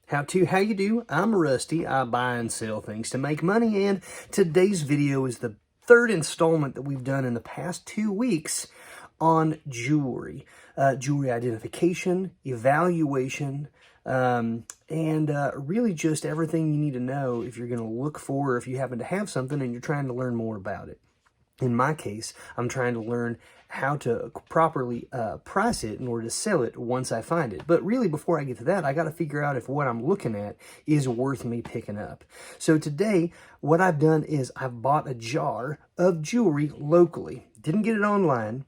How you do? I'm Rusty. I buy and sell things to make money, and today's video is the third installment that we've done in the past 2 weeks on jewelry. Jewelry identification, evaluation, and really just everything you need to know if you're going to look for, or if you happen to have something and you're trying to learn more about it. In my case, I'm trying to learn how to properly price it in order to sell it once I find it. But really, before I get to that, I got to figure out if what I'm looking at is worth me picking up. So today, what I've done is I've bought a jar of jewelry locally. Didn't get it online.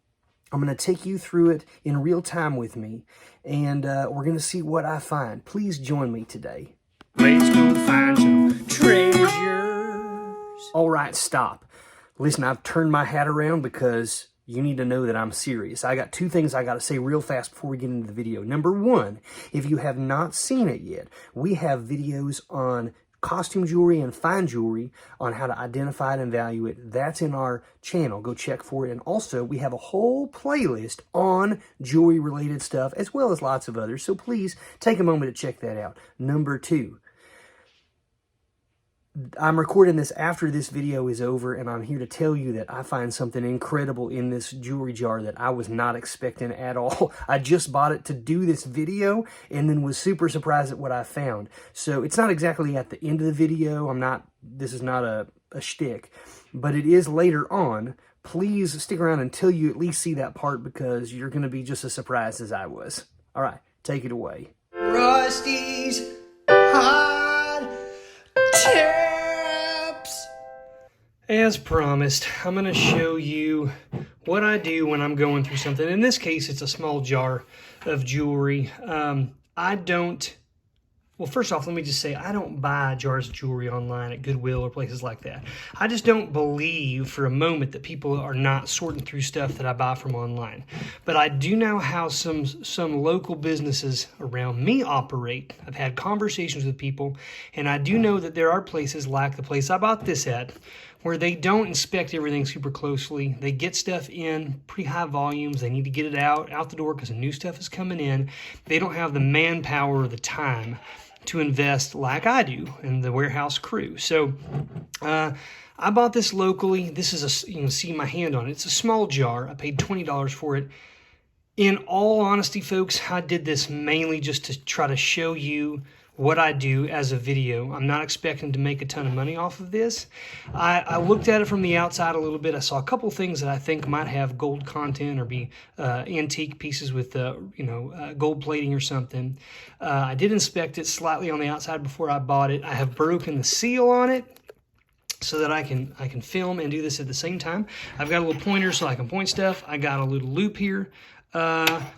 I'm going to take you through it in real time with me, and we're going to see what I find. Please join me today. Let's go find some treasures. All right, stop. Listen, I've turned my hat around because you need to know that I'm serious. I got 2 things I got to say real fast before we get into the video. Number 1, if you have not seen it yet, we have videos on costume jewelry and fine jewelry on how to identify it and value it. That's in our channel. Go check for it. And also, we have a whole playlist on jewelry-related stuff, as well as lots of others. So please take a moment to check that out. Number 2, I'm recording this after this video is over, and I'm here to tell you that I find something incredible in this jewelry jar that I was not expecting at all. I just bought it to do this video and then was super surprised at what I found. So it's not exactly at the end of the video. This is not a shtick, but it is later on. Please stick around until you at least see that part, because you're going to be just as surprised as I was. All right, take it away. Rusty's Hot Tips. As promised, I'm going to show you what I do when I'm going through something. In this case, it's a small jar of jewelry. Well, first off, let me just say, I don't buy jars of jewelry online at Goodwill or places like that. I just don't believe for a moment that people are not sorting through stuff that I buy from online. But I do know how some local businesses around me operate. I've had conversations with people, and I do know that there are places like the place I bought this at, where they don't inspect everything super closely. They get stuff in pretty high volumes. They need to get it out the door because the new stuff is coming in. They don't have the manpower or the time to invest like I do in the warehouse crew. So I bought this locally. This is you can see my hand on it. It's a small jar. I paid $20 for it. In all honesty, folks, I did this mainly just to try to show you what I do as a video. I'm not expecting to make a ton of money off of this. I looked at it from the outside a little bit. I saw a couple things that I think might have gold content or be antique pieces with gold plating or something. I did inspect it slightly on the outside before I bought it. I have broken the seal on it so that I can film and do this at the same time. I've got a little pointer so I can point stuff. I got a little loop here.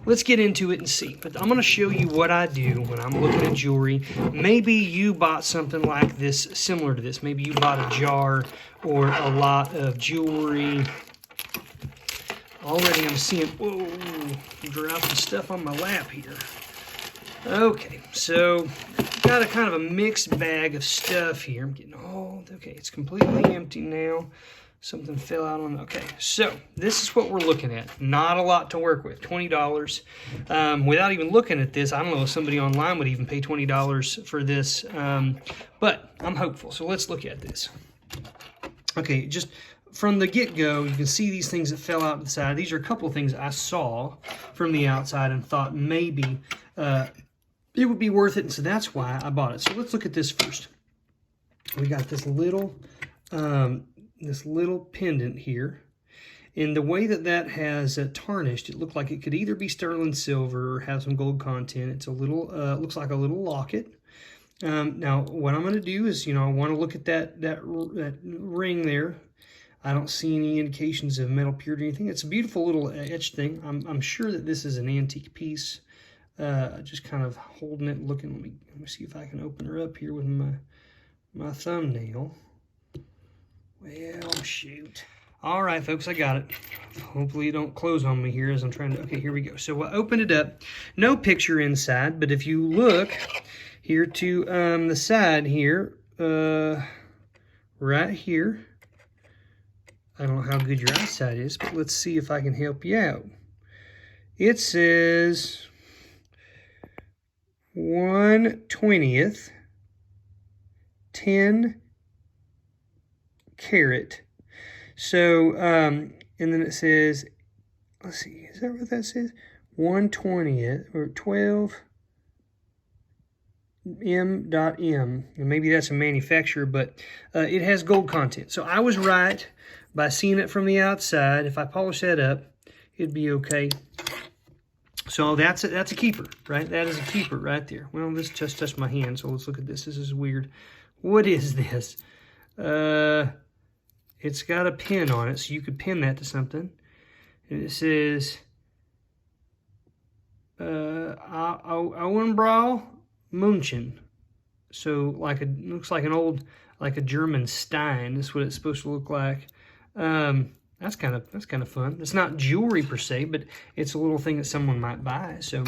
Let's get into it and see. But I'm going to show you what I do when I'm looking at jewelry. Maybe you bought something like this, similar to this. Maybe you bought a jar or a lot of jewelry. Already I'm seeing, whoa, dropping stuff on my lap here. Okay, so got a kind of a mixed bag of stuff here. I'm getting okay, it's completely empty now. Something fell out on, okay. So this is what we're looking at. Not a lot to work with, $20. Without even looking at this, I don't know if somebody online would even pay $20 for this, but I'm hopeful. So let's look at this. Okay, just from the get-go, you can see these things that fell out to the side. These are a couple of things I saw from the outside and thought maybe it would be worth it, and so that's why I bought it. So let's look at this first. We got this little pendant here, and the way that has tarnished, it looked like it could either be sterling silver or have some gold content. It's a little looks like a little locket. Now what I'm going to do is, I want to look at that ring there. I don't see any indications of metal purity or anything. It's a beautiful little etched thing. I'm sure that this is an antique piece. Just kind of holding it, looking. Let me see if I can open her up here with my thumbnail. Well, shoot. All right, folks, I got it. Hopefully you don't close on me here as I'm trying to, okay, here we go. So I opened it up. No picture inside, but if you look here to the side here, right here, I don't know how good your eyesight is, but let's see if I can help you out. It says 1/20 10 carat. So, and then it says, let's see, is that what that says? 1/20 or 12 M.M. And maybe that's a manufacturer, but it has gold content. So I was right by seeing it from the outside. If I polish that up, it'd be okay. So that's a keeper, right? That is a keeper right there. Well, this just touched my hand, so let's look at this. This is weird. What is this? It's got a pin on it, so you could pin that to something. And it says, Auenbrau München. So looks like an old, like a German Stein. That's what it's supposed to look like. That's kind of fun. It's not jewelry per se, but it's a little thing that someone might buy. So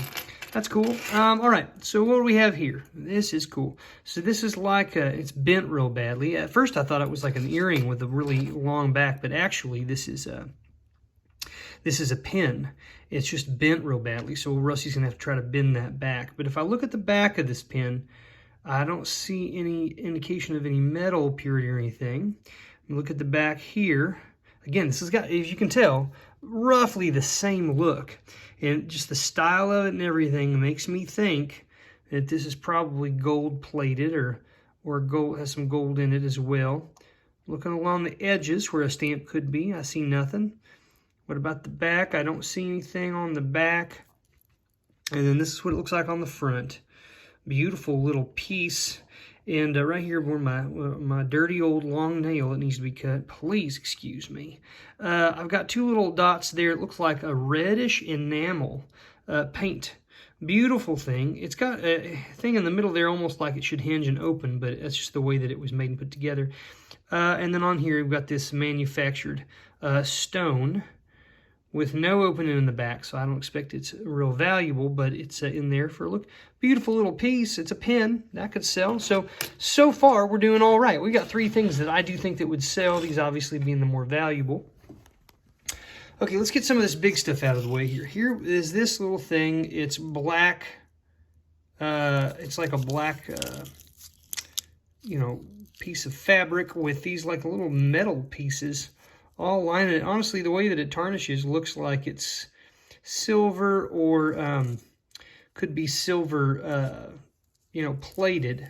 that's cool. All right. So what do we have here? This is cool. So this is like it's bent real badly. At first I thought it was like an earring with a really long back, but actually this is a pin. It's just bent real badly. So Rusty's gonna have to try to bend that back. But if I look at the back of this pin, I don't see any indication of any metal purity or anything. Look at the back here. Again, this has got, as you can tell, roughly the same look. And just the style of it and everything makes me think that this is probably gold plated or gold, has some gold in it as well. Looking along the edges where a stamp could be, I see nothing. What about the back? I don't see anything on the back. And then this is what it looks like on the front. Beautiful little piece. And right here where my dirty old long nail that needs to be cut, please excuse me. I've got two little dots there. It looks like a reddish enamel paint. Beautiful thing. It's got a thing in the middle there almost like it should hinge and open, but that's just the way that it was made and put together. And then on here we've got this manufactured stone with no opening in the back, so I don't expect it's real valuable, but it's in there for a look. Beautiful little piece. It's a pin. That could sell. So far, we're doing all right. We got three things that I do think that would sell, these obviously being the more valuable. Okay, let's get some of this big stuff out of the way here. Here is this little thing. It's black. It's like a black, piece of fabric with these like little metal pieces all lined it. Honestly, the way that it tarnishes looks like it's silver or could be silver, plated.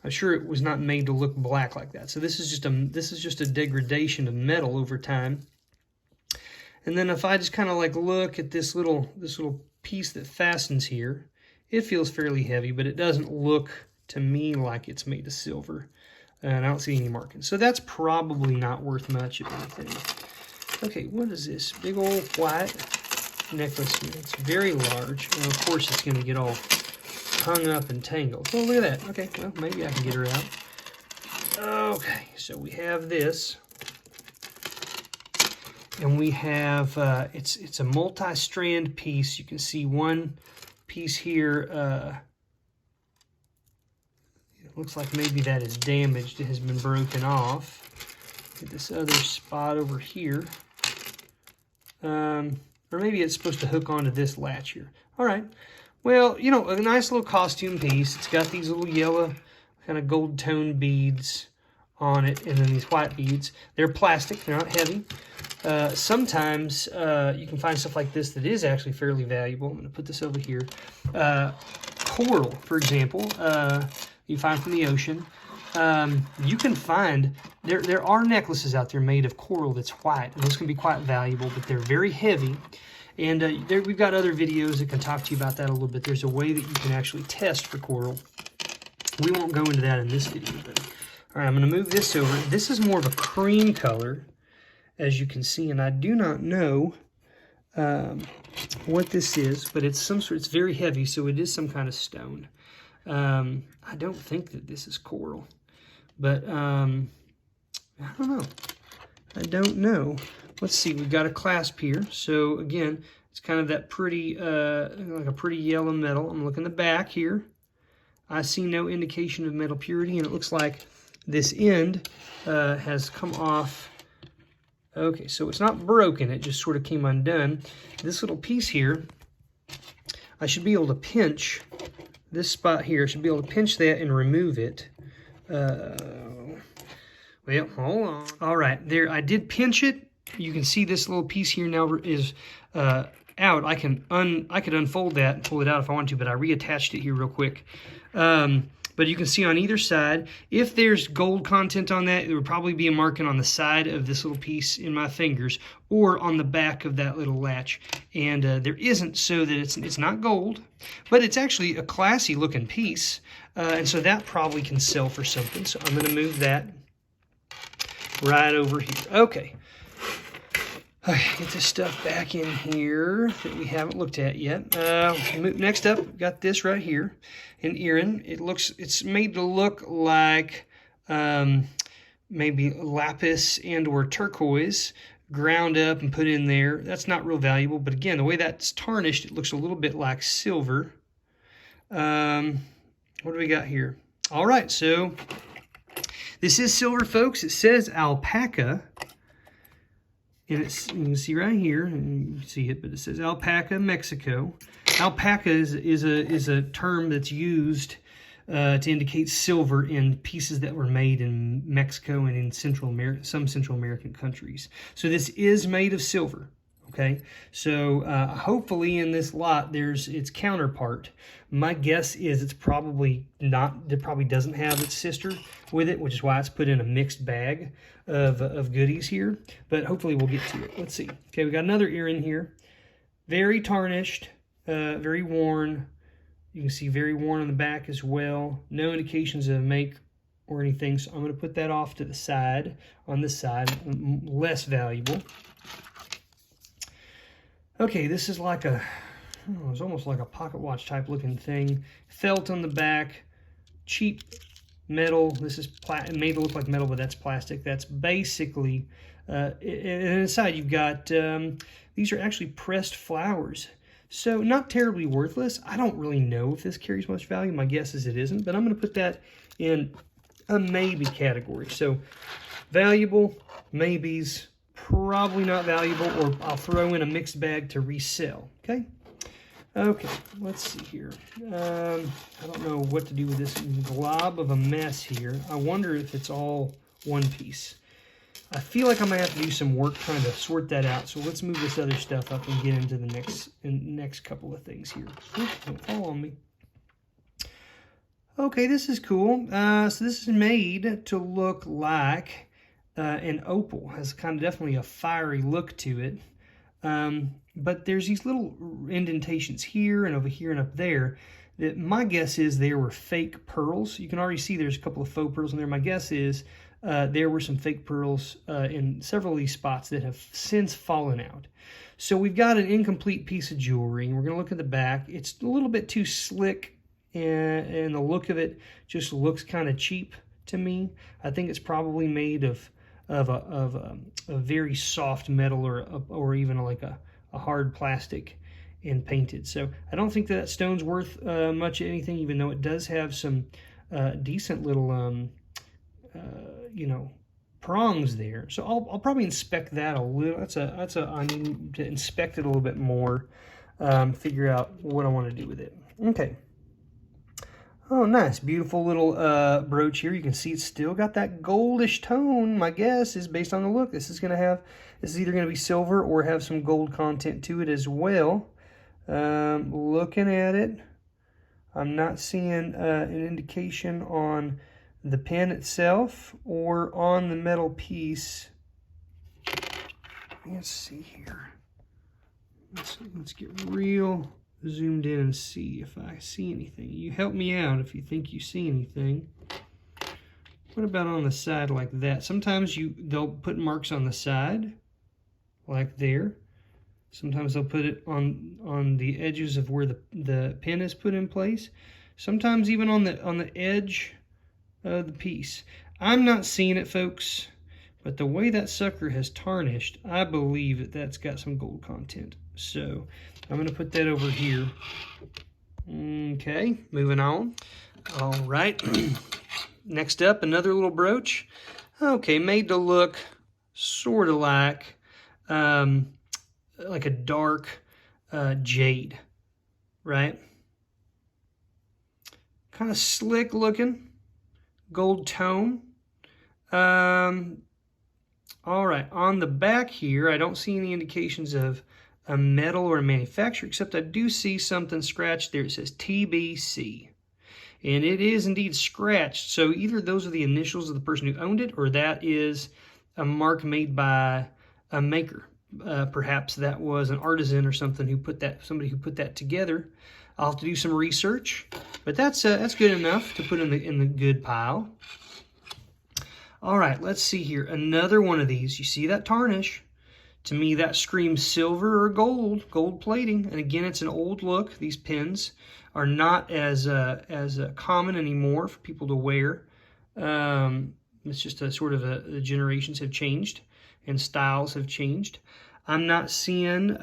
I'm sure it was not made to look black like that. So this is just a degradation of metal over time. And then if I just kind of like look at this little piece that fastens here, it feels fairly heavy, but it doesn't look to me like it's made of silver. And I don't see any markings. So that's probably not worth much of anything. Okay, what is this? Big old white necklace here. It's very large. And of course it's going to get all hung up and tangled. Oh, look at that. Okay, well, maybe I can get her out. Okay, so we have this. And we have, it's a multi-strand piece. You can see one piece here, it looks like maybe that is damaged. It has been broken off. Look at this other spot over here. Or maybe it's supposed to hook onto this latch here. All right. Well, a nice little costume piece. It's got these little yellow kind of gold tone beads on it, and then these white beads. They're plastic. They're not heavy. Sometimes you can find stuff like this that is actually fairly valuable. I'm going to put this over here. Coral, for example, you find from the ocean. You can find, there are necklaces out there made of coral that's white, and those can be quite valuable, but they're very heavy. And we've got other videos that can talk to you about that a little bit. There's a way that you can actually test for coral. We won't go into that in this video, but all right, I'm going to move this over. This is more of a cream color, as you can see, and I do not know what this is, but it's some sort. It's very heavy, so it is some kind of stone. I don't think that this is coral, but I don't know. I don't know. Let's see. We've got a clasp here. So again, it's kind of that pretty, like a pretty yellow metal. I'm looking at the back here. I see no indication of metal purity, and it looks like this end has come off. Okay, so it's not broken. It just sort of came undone. This little piece here, I should be able to pinch this spot here, I should be able to pinch that and remove it. Well, hold on. All right, there, I did pinch it. You can see this little piece here now is out. I could unfold that and pull it out if I want to, but I reattached it here real quick. But you can see on either side, if there's gold content on that, it would probably be a marking on the side of this little piece in my fingers or on the back of that little latch. And there isn't, so that it's not gold, but it's actually a classy looking piece. And so that probably can sell for something. So I'm going to move that right over here. Okay. Get this stuff back in here that we haven't looked at yet. Next up, we've got this right here, an earring. It's made to look like maybe lapis and or turquoise ground up and put in there. That's not real valuable, but again, the way that's tarnished, it looks a little bit like silver. What do we got here? All right, so this is silver, folks. It says alpaca. And you can see right here, and you can see it, but it says Alpaca, Mexico. Alpaca is a term that's used to indicate silver in pieces that were made in Mexico and in some Central American countries. So this is made of silver. Okay, so hopefully in this lot there's its counterpart. My guess is it's probably not. It probably doesn't have its sister with it, which is why it's put in a mixed bag of goodies here. But hopefully we'll get to it. Let's see. Okay, we got another earring here. Very tarnished, very worn. You can see very worn on the back as well. No indications of make or anything. So I'm going to put that off to the side. On this side, less valuable. Okay, this is like it's almost like a pocket watch type looking thing. Felt on the back, cheap metal. This is made to look like metal, but that's plastic. That's basically, and inside you've got, these are actually pressed flowers. So not terribly worthless. I don't really know if this carries much value. My guess is it isn't, but I'm going to put that in a maybe category. So valuable, maybes, probably not valuable, or I'll throw in a mixed bag to resell. Okay, let's see here. I don't know what to do with this glob of a mess here. I wonder if it's all one piece. I feel like I'm gonna have to do some work trying to sort that out. So let's move this other stuff up and get into the next couple of things here. Oops, don't fall on me. Okay, this is cool. So this is made to look like an opal. Has kind of definitely a fiery look to it. But there's these little indentations here and over here and up there that my guess is there were fake pearls. You can already see there's a couple of faux pearls in there. My guess is there were some fake pearls in several of these spots that have since fallen out. So we've got an incomplete piece of jewelry, and we're going to look at the back. It's a little bit too slick, and the look of it just looks kind of cheap to me. I think it's probably made of a very soft metal or even like a hard plastic and painted. So I don't think that stone's worth much anything, even though it does have some decent little prongs there. So I'll probably inspect that a little. I need to inspect it a little bit more, figure out what I want to do with it. Okay. Oh, nice. Beautiful little brooch here. You can see it's still got that goldish tone. My guess is based on the look. This is either going to be silver or have some gold content to it as well. Looking at it, I'm not seeing an indication on the pin itself or on the metal piece. Let's see here. Let's get real zoomed in and see if I see anything. You help me out if you think you see anything. What about on the side like that? Sometimes they'll put marks on the side, like there. Sometimes they'll put it on the edges of where the pin is put in place. Sometimes even on the edge of the piece. I'm not seeing it, folks, but the way that sucker has tarnished, I believe that's got some gold content. So I'm going to put that over here. Okay, moving on. All right. Next up, another little brooch. Okay, made to look sort of like a dark jade, right? Kind of slick looking. Gold tone. All right, on the back here, I don't see any indications of a metal or a manufacturer, except I do see something scratched there. It says TBC. And it is indeed scratched. So either those are the initials of the person who owned it, or that is a mark made by a maker. Perhaps that was an artisan or something who put that, somebody who put that together. I'll have to do some research, but that's good enough to put in the good pile. All right, let's see here. Another one of these. You see that tarnish? To me, that screams silver or gold plating. And again, it's an old look. These pins are not as common anymore for people to wear. It's just a sort of the generations have changed and styles have changed. I'm not seeing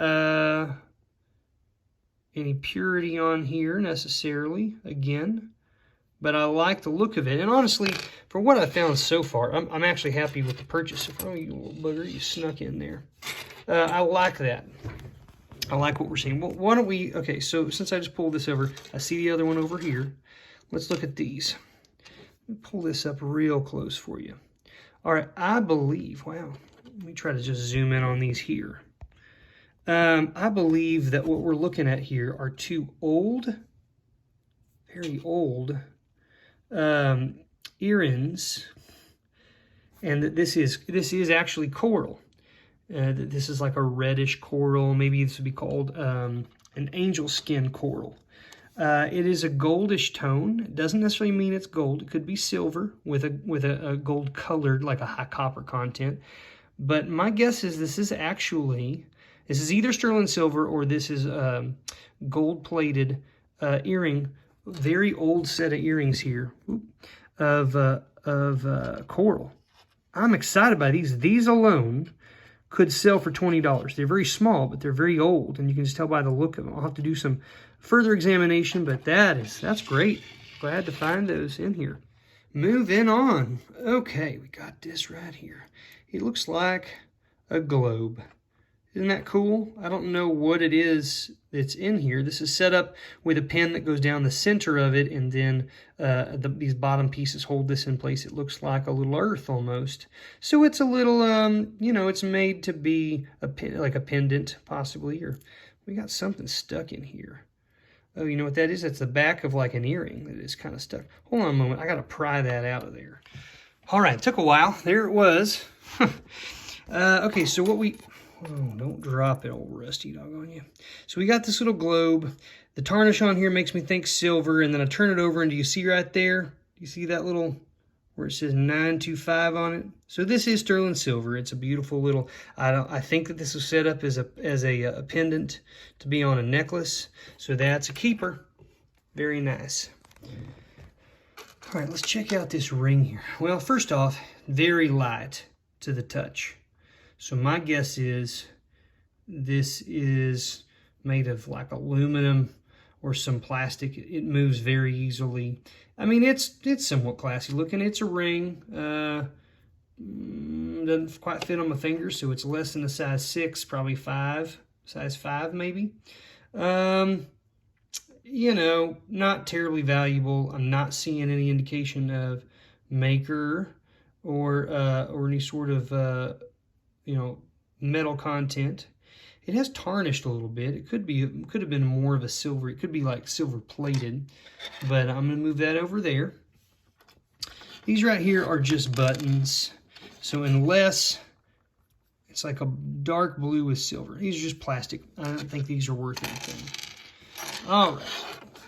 any purity on here necessarily, again, but I like the look of it. And honestly, for what I've found so far, I'm actually happy with the purchase. Oh, you little bugger, you snuck in there. I like that. I like what we're seeing. Well, why don't we, okay, so since I just pulled this over, I see the other one over here. Let's look at these. Let me pull this up real close for you. All right, I believe, wow, let me try to just zoom in on these here. I believe that what we're looking at here are two old, very old earrings, and that this is actually coral. This is like a reddish coral. Maybe this would be called an angel skin coral. It is a goldish tone. It doesn't necessarily mean it's gold. It could be silver with a gold colored, like a high copper content. But my guess is this is either sterling silver or this is gold plated earring. Very old set of earrings here of coral. I'm excited by these. These alone could sell for $20. They're very small, but they're very old, and you can just tell by the look of them. I'll have to do some further examination, but that's great. Glad to find those in here. Moving on. Okay, we got this right here. It looks like a globe. Isn't that cool? I don't know what it is that's in here. This is set up with a pin that goes down the center of it, and then these bottom pieces hold this in place. It looks like a little earth almost. So it's a little, it's made to be like a pendant possibly. Or we got something stuck in here. Oh, you know what that is? That's the back of like an earring that is kind of stuck. Hold on a moment. I got to pry that out of there. All right, took a while. There it was. Okay, so what we... Oh, don't drop it, old rusty dog on you. So we got this little globe. The tarnish on here makes me think silver, and then I turn it over, and do you see right there? Do you see that little, where it says 925 on it? So this is sterling silver. It's a beautiful little, I think that this was set up as a pendant to be on a necklace. So that's a keeper. Very nice. All right, let's check out this ring here. Well, first off, very light to the touch. So my guess is this is made of like aluminum or some plastic. It moves very easily. I mean, it's somewhat classy looking. It's a ring. Doesn't quite fit on my fingers, so it's less than a size 6, probably 5, size 5 maybe. Not terribly valuable. I'm not seeing any indication of maker or any sort of metal content. It has tarnished a little bit. It could have been more of a silver. It could be like silver plated, but I'm going to move that over there. These right here are just buttons. So unless it's like a dark blue with silver, these are just plastic. I don't think these are worth anything. All right.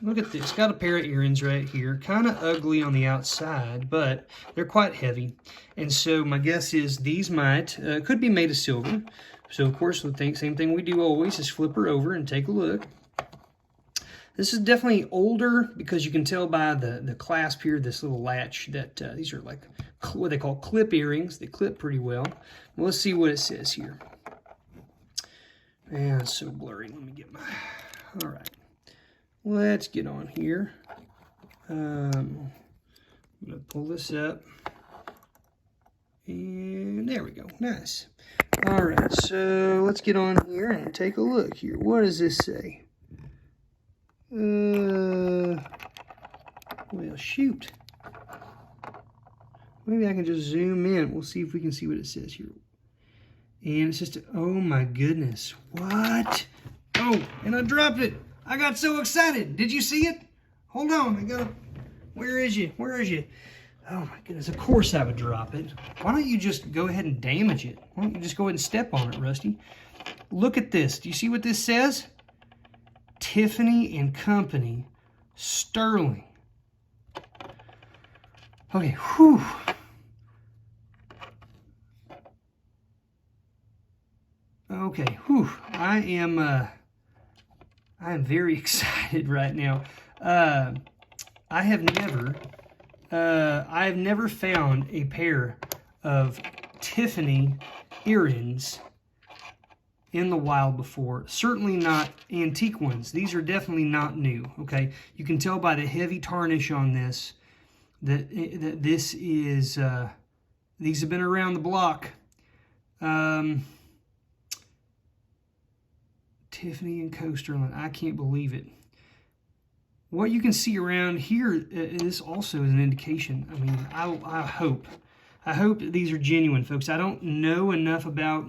Look at this. Got a pair of earrings right here. Kind of ugly on the outside, but they're quite heavy. And so my guess is these could be made of silver. So of course, the same thing we do always is flip her over and take a look. This is definitely older because you can tell by the clasp here, this little latch, that these are like what they call clip earrings. They clip pretty well. Well, let's see what it says here. Man, it's so blurry. Let me get my... All right. Let's get on here. I'm going to pull this up. And there we go. Nice. All right, so let's get on here and take a look here. What does this say? What Well, shoot. Maybe I can just zoom in. We'll see if we can see what it says here. And it's just, oh my goodness. What? Oh, and I dropped it. I got so excited. Did you see it? Hold on. I gotta, where is you? Where is you? Oh my goodness. Of course I would drop it. Why don't you just go ahead and damage it? Why don't you just go ahead and step on it, Rusty? Look at this. Do you see what this says? Tiffany and Company, Sterling. Okay, whew. Okay, whew. I am very excited right now. I have never found a pair of Tiffany earrings in the wild before. Certainly not antique ones. These are definitely not new. Okay, you can tell by the heavy tarnish on this that this is these have been around the block. Tiffany and Co. Sterling. I can't believe it. What you can see around here, this also is an indication. I mean, I hope that these are genuine, folks. I don't know enough about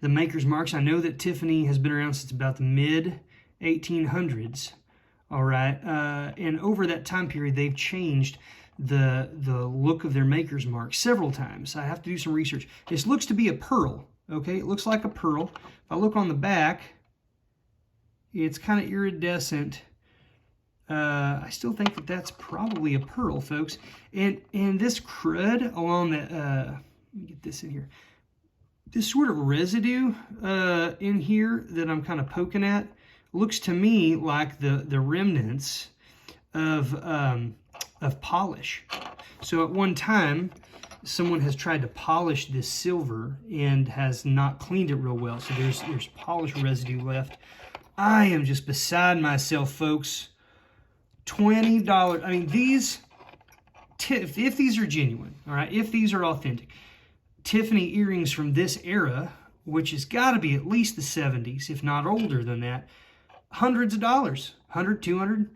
the maker's marks. I know that Tiffany has been around since about the mid-1800s. All right, and over that time period, they've changed the look of their maker's mark several times. I have to do some research. This looks to be a pearl. Okay, it looks like a pearl. If I look on the back, it's kind of iridescent. I still think that that's probably a pearl, folks. And this crud along the, let me get this in here. This sort of residue in here that I'm kind of poking at looks to me like the remnants of polish. So at one time, someone has tried to polish this silver and has not cleaned it real well. So there's polish residue left. I am just beside myself, folks. $20. I mean, these, if these are genuine, all right, if these are authentic, Tiffany earrings from this era, which has got to be at least the 70s, if not older than that, hundreds of dollars, 100, 200.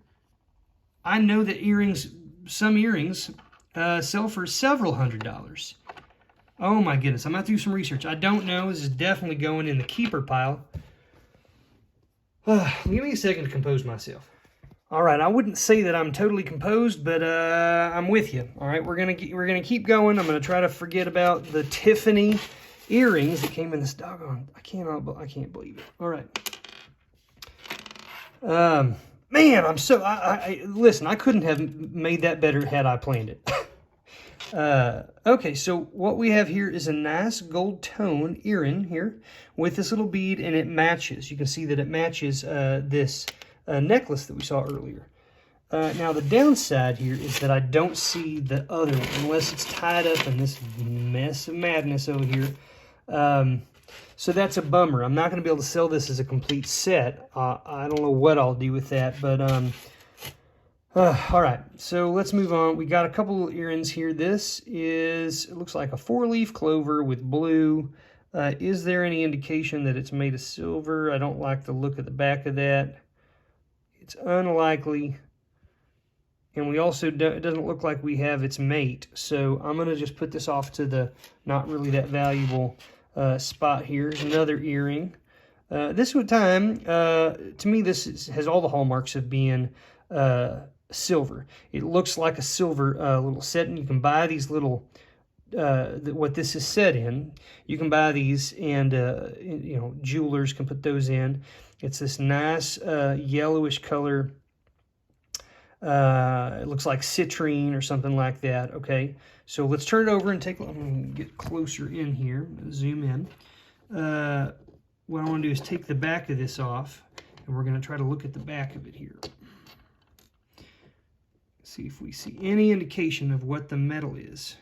I know that some earrings sell for several $100s. Oh my goodness, I'm going to do some research. I don't know. This is definitely going in the keeper pile. Give me a second to compose myself. All right, I wouldn't say that I'm totally composed, but I'm with you. All right, we're gonna keep going. I'm gonna try to forget about the Tiffany earrings that came in this doggone. I can't believe it. All right. Man, I'm so. Listen. I couldn't have made that better had I planned it. Okay, so what we have here is a nice gold tone earring here with this little bead, and it matches. You can see that it matches this necklace that we saw earlier. Now the downside here is that I don't see the other one unless it's tied up in this mess of madness over here. So that's a bummer. I'm not going to be able to sell this as a complete set. I don't know what I'll do with that, but all right, so let's move on. We got a couple of earrings here. This it looks like a 4-leaf clover with blue. Is there any indication that it's made of silver? I don't like the look of the back of that. It's unlikely. And we also, it doesn't look like we have its mate. So I'm going to just put this off to the not really that valuable spot here. Here's another earring. This time, to me, this has all the hallmarks of being silver. It looks like a silver little set, and you can buy these little, what this is set in. You can buy these, and jewelers can put those in. It's this nice yellowish color. It looks like citrine or something like that. Okay, so let's turn it over and take. I'm going to get closer in here. Zoom in. What I want to do is take the back of this off, and we're going to try to look at the back of it here. See if we see any indication of what the metal is.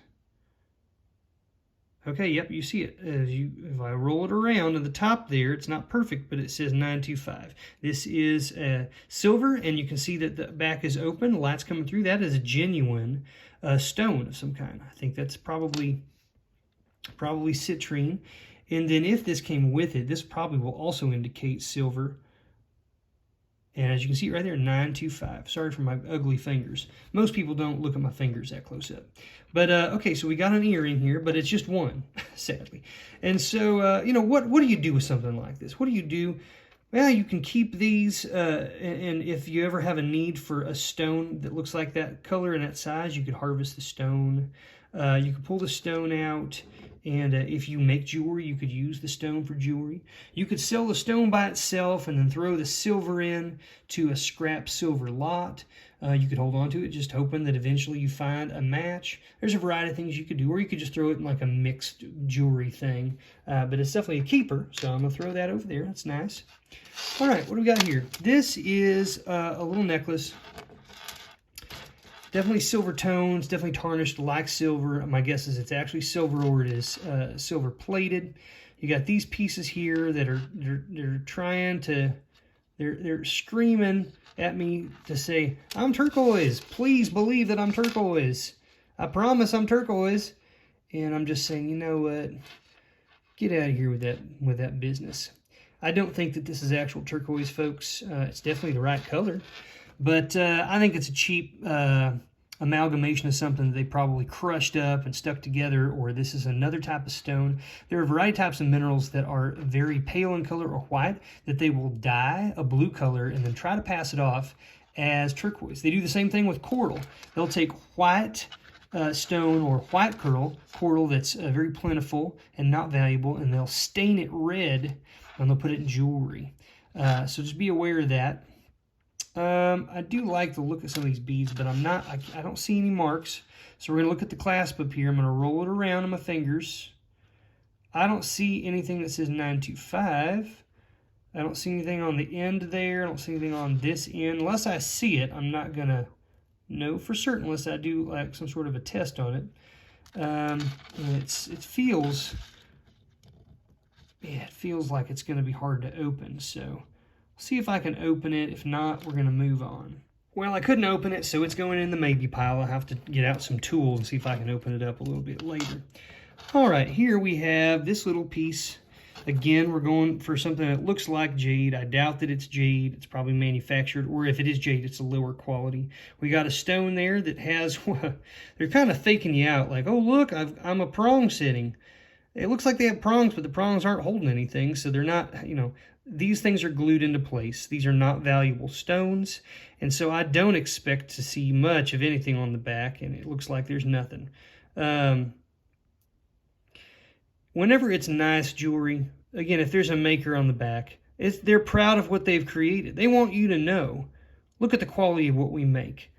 Okay, yep, you see it. If I roll it around to the top there, it's not perfect, but it says 925. This is silver, and you can see that the back is open. The light's coming through. That is a genuine stone of some kind. I think that's probably citrine. And then if this came with it, this probably will also indicate silver. And as you can see right there, 925. Sorry for my ugly fingers. Most people don't look at my fingers that close up. But, okay, so we got an earring here, but it's just one, sadly. And so, you know, what do you do with something like this? What do you do? Well, you can keep these, and if you ever have a need for a stone that looks like that color and that size, you could harvest the stone. You could pull the stone out, and if you make jewelry, you could use the stone for jewelry. You could sell the stone by itself and then throw the silver in to a scrap silver lot. You could hold on to it, just hoping that eventually you find a match. There's a variety of things you could do, or you could just throw it in like a mixed jewelry thing. But it's definitely a keeper, so I'm going to throw that over there. That's nice. All right, what do we got here? This is a little necklace. Definitely silver tones, definitely tarnished like silver. My guess is it's actually silver, or it is silver plated. You got these pieces here that are they're trying to, they're screaming at me to say, I'm turquoise. Please believe that I'm turquoise. I promise I'm turquoise. And I'm just saying, you know what? Get out of here with that business. I don't think that this is actual turquoise, folks. It's definitely the right color. But I think it's a cheap amalgamation of something that they probably crushed up and stuck together, or this is another type of stone. There are a variety of types of minerals that are very pale in color or white that they will dye a blue color and then try to pass it off as turquoise. They do the same thing with coral. They'll take white stone or white coral that's very plentiful and not valuable, and they'll stain it red and they'll put it in jewelry. So just be aware of that. I do like the look of some of these beads, but I don't see any marks. So we're going to look at the clasp up here. I'm going to roll it around in my fingers. I don't see anything that says 925. I don't see anything on the end there. I don't see anything on this end. Unless I see it, I'm not going to know for certain unless I do like some sort of a test on it. And it feels like it's going to be hard to open. So see if I can open it. If not, we're going to move on. Well, I couldn't open it, so it's going in the maybe pile. I'll have to get out some tools and see if I can open it up a little bit later. All right, here we have this little piece. Again, we're going for something that looks like jade. I doubt that it's jade. It's probably manufactured, or if it is jade, it's a lower quality. We got a stone there that has, they're kind of faking you out. Like, oh, look, I'm a prong setting. It looks like they have prongs, but the prongs aren't holding anything, so they're not, you know, these things are glued into place. These are not valuable stones, and so I don't expect to see much of anything on the back, and it looks like there's nothing. Whenever it's nice jewelry, again, if there's a maker on the back, they're proud of what they've created. They want you to know, look at the quality of what we make.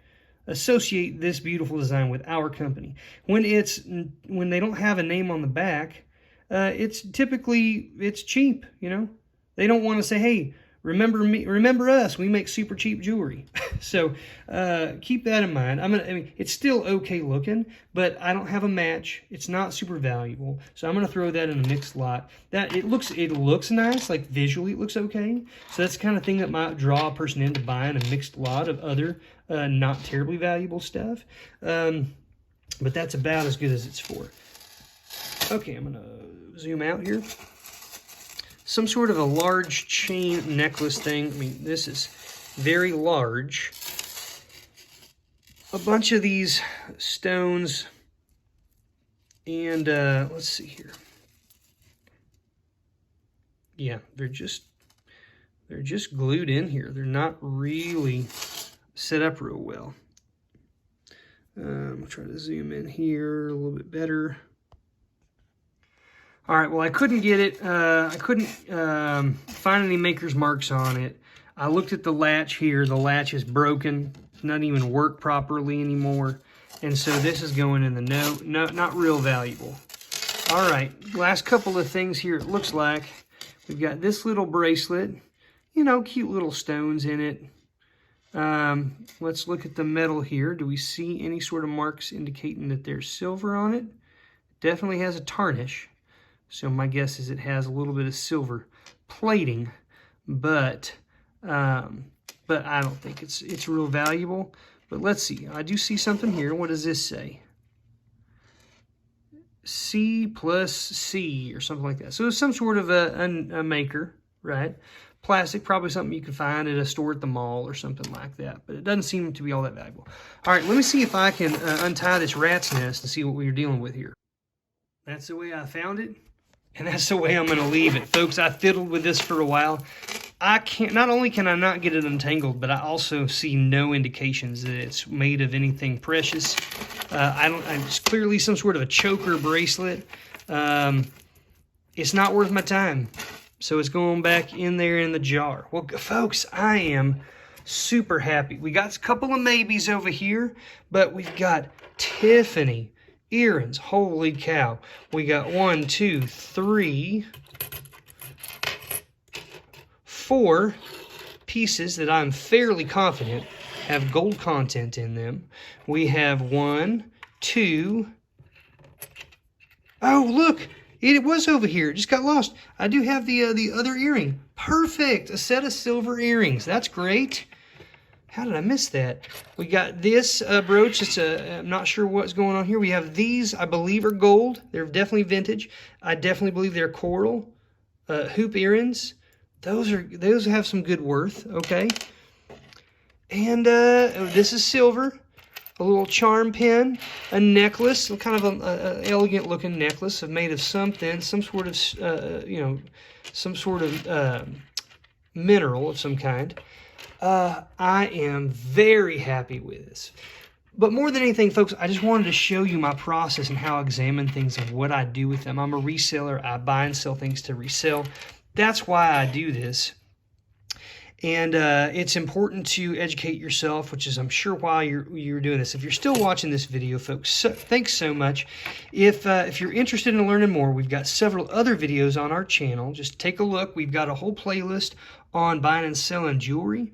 Associate this beautiful design with our company. When they don't have a name on the back, it's cheap, you know. They don't want to say, hey, remember us, we make super cheap jewelry. So keep that in mind. I mean, it's still okay looking, but I don't have a match. It's not super valuable, so I'm going to throw that in a mixed lot. It looks nice, like visually it looks okay. So that's the kind of thing that might draw a person into buying a mixed lot of other not terribly valuable stuff. But that's about as good as it's for. Okay, I'm going to zoom out here. Some sort of a large chain necklace thing. I mean, this is very large. A bunch of these stones, and let's see here. Yeah, they're just glued in here. They're not really set up real well. I'll try to zoom in here a little bit better. All right, well, I couldn't get it. I couldn't find any maker's marks on it. I looked at the latch here. The latch is broken. It's not even work properly anymore. And so this is going in the no, not real valuable. All right, last couple of things here it looks like. We've got this little bracelet. You know, cute little stones in it. Let's look at the metal here. Do we see any sort of marks indicating that there's silver on it? Definitely has a tarnish. So my guess is it has a little bit of silver plating, but I don't think it's real valuable. But let's see. I do see something here. What does this say? C plus C or something like that. So it's some sort of a maker, right? plastic, probably something you could find at a store at the mall or something like that, but it doesn't seem to be all that valuable. All right, let me see if I can untie this rat's nest and see what we're dealing with here. That's the way I found it, and that's the way I'm going to leave it. Folks, I fiddled with this for a while. Not only can I not get it untangled, but I also see no indications that it's made of anything precious. It's clearly some sort of a choker bracelet. It's not worth my time. So it's going back in there in the jar. Well, folks, I am super happy. We got a couple of maybes over here, but we've got Tiffany Earrings. Holy cow. We got 1, 2, 3, 4 pieces that I'm fairly confident have gold content in them. We have 1, 2. Oh, look. It was over here. It just got lost. I do have the other earring. Perfect. A set of silver earrings. That's great. How did I miss that? We got this brooch. I'm not sure what's going on here. We have these, I believe, are gold. They're definitely vintage. I definitely believe they're coral. Hoop earrings. Those have some good worth. Okay. And this is silver. A little charm pin, a necklace, kind of an elegant looking necklace made of something, some sort of mineral of some kind. I am very happy with this. But more than anything, folks, I just wanted to show you my process and how I examine things and what I do with them. I'm a reseller. I buy and sell things to resell. That's why I do this. And it's important to educate yourself, which is, I'm sure, why you're doing this. If you're still watching this video, folks, thanks so much. If you're interested in learning more, we've got several other videos on our channel. Just take a look. We've got a whole playlist on buying and selling jewelry,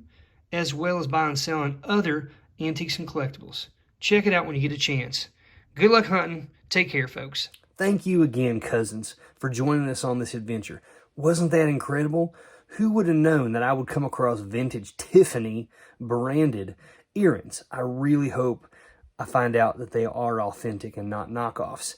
as well as buying and selling other antiques and collectibles. Check it out when you get a chance. Good luck hunting. Take care, folks. Thank you again, cousins, for joining us on this adventure. Wasn't that incredible? Who would have known that I would come across vintage Tiffany branded earrings? I really hope I find out that they are authentic and not knockoffs.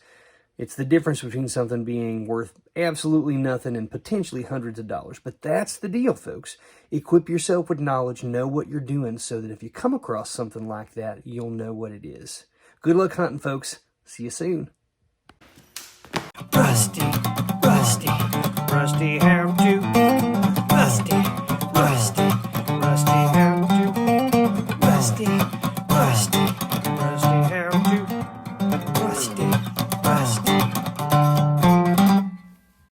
It's the difference between something being worth absolutely nothing and potentially hundreds of dollars. But that's the deal, folks. Equip yourself with knowledge, know what you're doing, so that if you come across something like that, you'll know what it is. Good luck hunting, folks. See you soon. Rusty hair